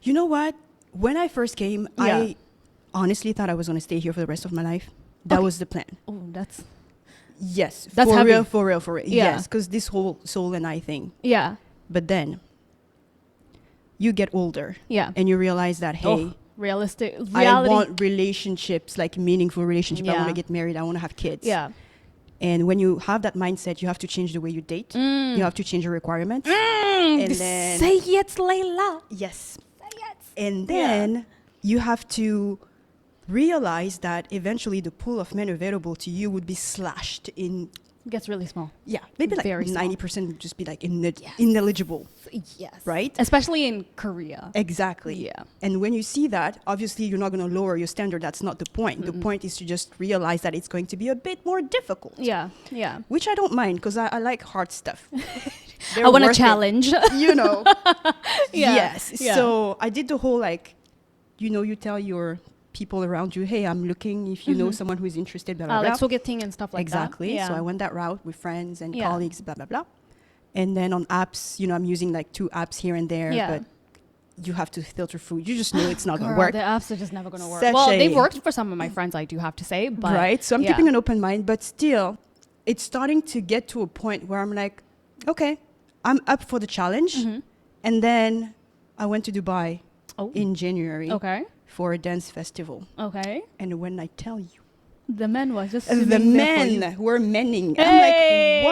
You know what? When I first came, Yeah. I honestly thought I was going to stay here for the rest of my life. That Okay. was the plan. Oh, that's Yes. That's for heavy. real, for real, for real. Yeah. Yes, because this whole soul and I thing. yeah, But then you get older yeah. and you realize that, hey, Realistic I reality. want relationships, like meaningful relationship. I Yeah. want to get married. I want to have kids. Yeah. And when you have that mindset, you have to change the way you date. You have to change your requirements. And then Say it, Layla. yes. Say it. And then you have to realize that eventually the pool of men available to you would be slashed in, Gets really small. maybe like Very small. 90% would just be like ineligible, Yes. right? Especially in Korea. Exactly. Yeah. And when you see that, obviously you're not going to lower your standard. That's not the point. The point is to just realize that it's going to be a bit more difficult. Yeah. Yeah. Which I don't mind because I like hard stuff. I want a to challenge. You know. Yeah. Yes. Yeah. So I did the whole like, you tell your people around you, hey, I'm looking if you know someone who is interested, blah, blah, blah. Like sogeting and stuff like Exactly. that. Yeah. So I went that route with friends and Yeah. colleagues, blah, blah, blah. And then on apps, I'm using like 2 apps here and there, Yeah. but you have to filter through. You just know it's not going to Girl, work. the apps are just never going to work. Such Well, a- they've worked for some of my friends, I do have to say. But right? So I'm yeah. keeping an open mind, but still, it's starting to get to a point where I'm like, okay, I'm up for the challenge. And then I went to Dubai Oh. in January Okay. for a dance festival. Okay. And when I tell you, The men was just the swimming there for you. men were menning. Hey!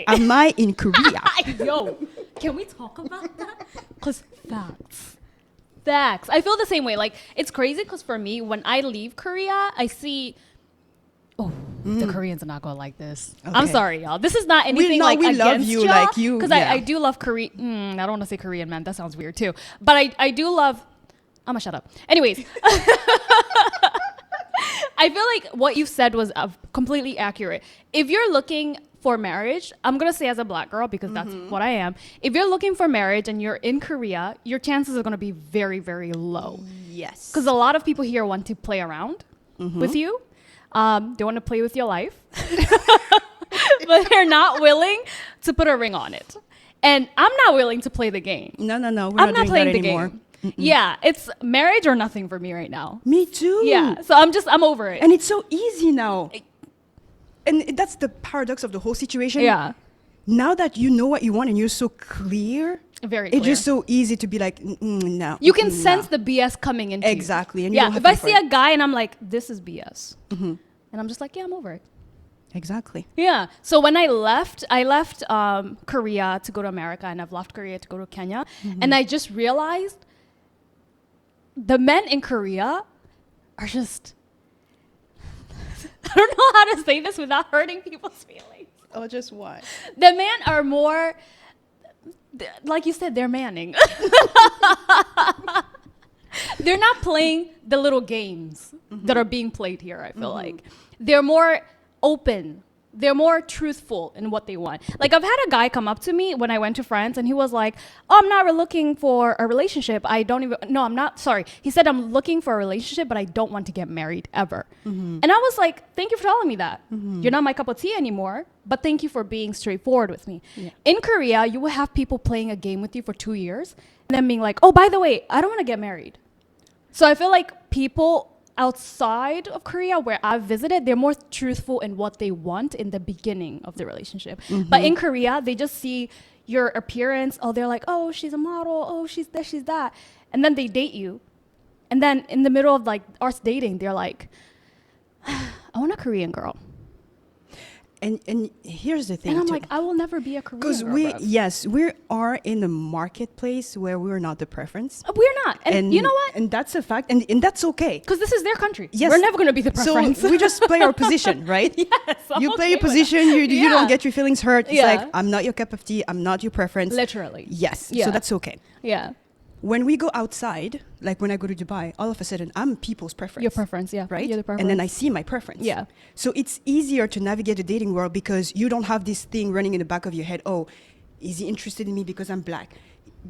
I'm like, why am I in Korea? Yo, can we talk about that? Because facts. Facts. I feel the same way. Like, it's crazy because for me, when I leave Korea, I see, the Koreans are not going to like this. I'm Okay. sorry, y'all. This is not anything no, like we love against you, y'all, like you, because yeah. I do love Korean. I don't want to say Korean men. That sounds weird too. But I do love. I'm gonna shut up. Anyways, I feel like what you said was completely accurate. If you're looking for marriage, I'm gonna say as a black girl because that's what I am. If you're looking for marriage and you're in Korea, your chances are gonna be very, very low. Yes. Because a lot of people here want to play around with you. They want to play with your life, but they're not willing to put a ring on it. And I'm not willing to play the game. No, we're I'm not not doing playing that the anymore. game. Yeah, it's marriage or nothing for me right now. Me too. Yeah, so I'm over it. And it's so easy now. And that's the paradox of the whole situation. Yeah, Now that you know what you want and you're so clear, very it's clear. just so easy to be like, no. You can no. sense the BS coming into you. Exactly. And you Yeah, don't have if I to see fight. a guy and I'm like, this is BS. And I'm just like, yeah, I'm over it. Exactly. Yeah. So when I left Korea to go to America, and I've left Korea to go to Kenya, and I just realized the men in Korea are just, I don't know how to say this without hurting people's feelings. Oh, just why? The men are more, like you said, they're manning. They're not playing the little games that are being played here, I feel like. They're more open. They're more truthful in what they want. Like, I've had a guy come up to me when I went to France, and he was like, oh, I'm not looking for a relationship. I'm not, sorry. He said, I'm looking for a relationship, but I don't want to get married ever. And I was like, thank you for telling me that. You're not my cup of tea anymore, but thank you for being straightforward with me. Yeah. In Korea, you will have people playing a game with you for 2 years, and then being like, oh, by the way, I don't want to get married. So I feel like people outside of Korea where I've visited, they're more truthful in what they want in the beginning of the relationship. But in Korea, they just see your appearance. Oh, they're like, oh, she's a model. Oh, she's this, she's that. And then they date you. And then in the middle of like us dating, they're like, I want a Korean girl. And here's the thing. And I'm too. like, I will never be a Korean girl. Because we are in a marketplace where we're not the preference. We're not. And you know what? And that's a fact. And that's okay. Because this is their country. Yes. We're never going to be the preference. So we just play our position, right? Yes, I'm You play okay your with position, that. you Yeah. don't get your feelings hurt. It's Yeah. like, I'm not your cup of tea, I'm not your preference. Literally. Yes. Yeah. So that's okay. Yeah. When we go outside, like when I go to Dubai, all of a sudden I'm people's preference. Your preference, yeah. Right? You're the preference. And then I see my preference. Yeah. So it's easier to navigate the dating world because you don't have this thing running in the back of your head. Oh, is he interested in me because I'm black?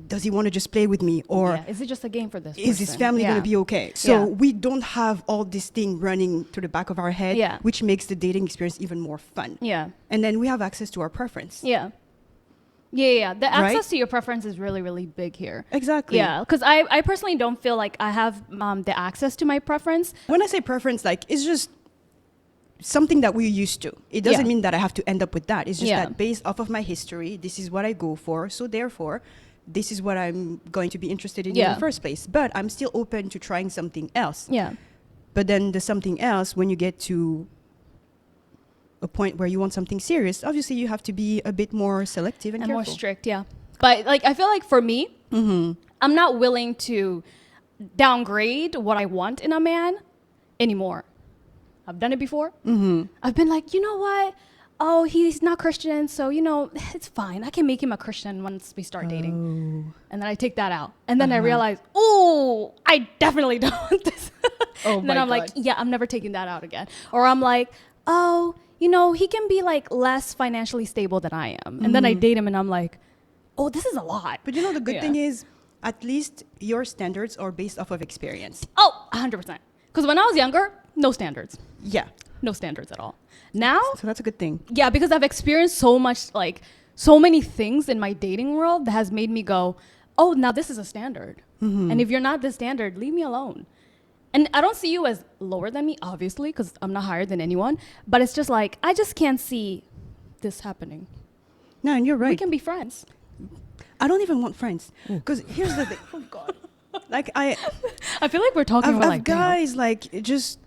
Does he want to just play with me? Or yeah. Is it just a game for this is his person? family Yeah. going to be okay? So Yeah. we don't have all this thing running to the back of our head, Yeah. which makes the dating experience even more fun. Yeah. And then we have access to our preference. Yeah. Yeah. The access Right? to your preference is really, really big here. Exactly. Yeah, because I personally don't feel like I have the access to my preference. When I say preference, like, it's just something that we're used to. It doesn't Yeah. mean that I have to end up with that. It's just Yeah. that based off of my history, this is what I go for. So therefore, this is what I'm going to be interested in Yeah. the first place. But I'm still open to trying something else. Yeah. But then the something else, when you get to a point where you want something serious, obviously you have to be a bit more selective and And more careful. strict, yeah. But like I feel like for me, I'm not willing to downgrade what I want in a man anymore. I've done it before. I've been like, you know what? Oh, he's not Christian, so you know it's fine. I can make him a Christian once we start dating, and then I take that out, and then I realize, oh, I definitely don't want this. Oh and then my I'm like, God. yeah, I'm never taking that out again. Or I'm like, oh, you know, he can be like less financially stable than I am, and then I date him, and I'm like, oh, this is a lot. But you know, the good Yeah. thing is, at least your standards are based off of experience. Oh, 100%. Because when I was younger, no standards. Yeah. No standards at all. Now, So that's a good thing. yeah, because I've experienced so much, like, so many things in my dating world that has made me go, oh, now this is a standard. And if you're not this standard, leave me alone. And I don't see you as lower than me, obviously, because I'm not higher than anyone. But it's just like, I just can't see this happening. No, and you're We right. can be friends. I don't even want friends. Because here's the thing. Oh, God. Like, I feel like we're talking I've about like, damn. guys, like, just,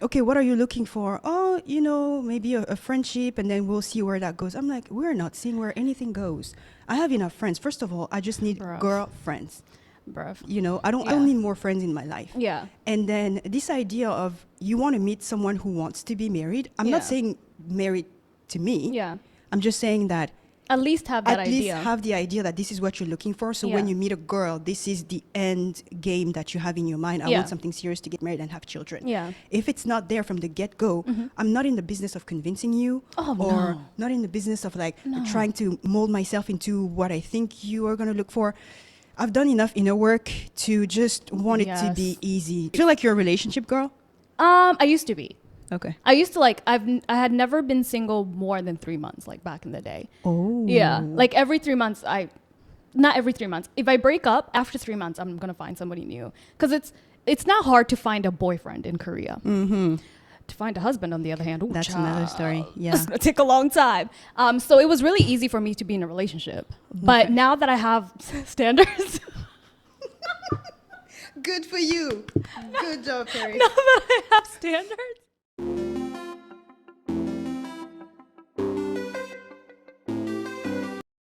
okay, what are you looking for? Oh, you know, maybe a friendship, and then we'll see where that goes. I'm like, we're not seeing where anything goes. I have enough friends. First of all, I just need Bruh. girl friends. Bruv. You know, I don't Yeah. need more friends in my life. Yeah. And then this idea of you want to meet someone who wants to be married. I'm Yeah. not saying married to me. Yeah. I'm just saying that At least have that at idea. least have the idea that this is what you're looking for. So when Yeah. you meet a girl, this is the end game that you have in your mind. I Yeah. want something serious to get married and have children. Yeah. If it's not there from the get-go, I'm not in the business of convincing you, Oh, or no. not in the business of like No. trying to mold myself into what I think you are going to look for. I've done enough inner work to just want it to be Yes. easy. You feel like you're a relationship girl? I used to be. Okay. I used to like I had never been single more than 3 months, like back in the day. Oh. Yeah, like every 3 months not every 3 months. If I break up after 3 months, I'm gonna find somebody new because it's not hard to find a boyfriend in Korea. To find a husband, on the other hand, ooh, That's another story. Yeah. it's gonna take a long time. So it was really easy for me to be in a relationship. But now that I have standards, Good for you. Good job, Perry. now that I have standards.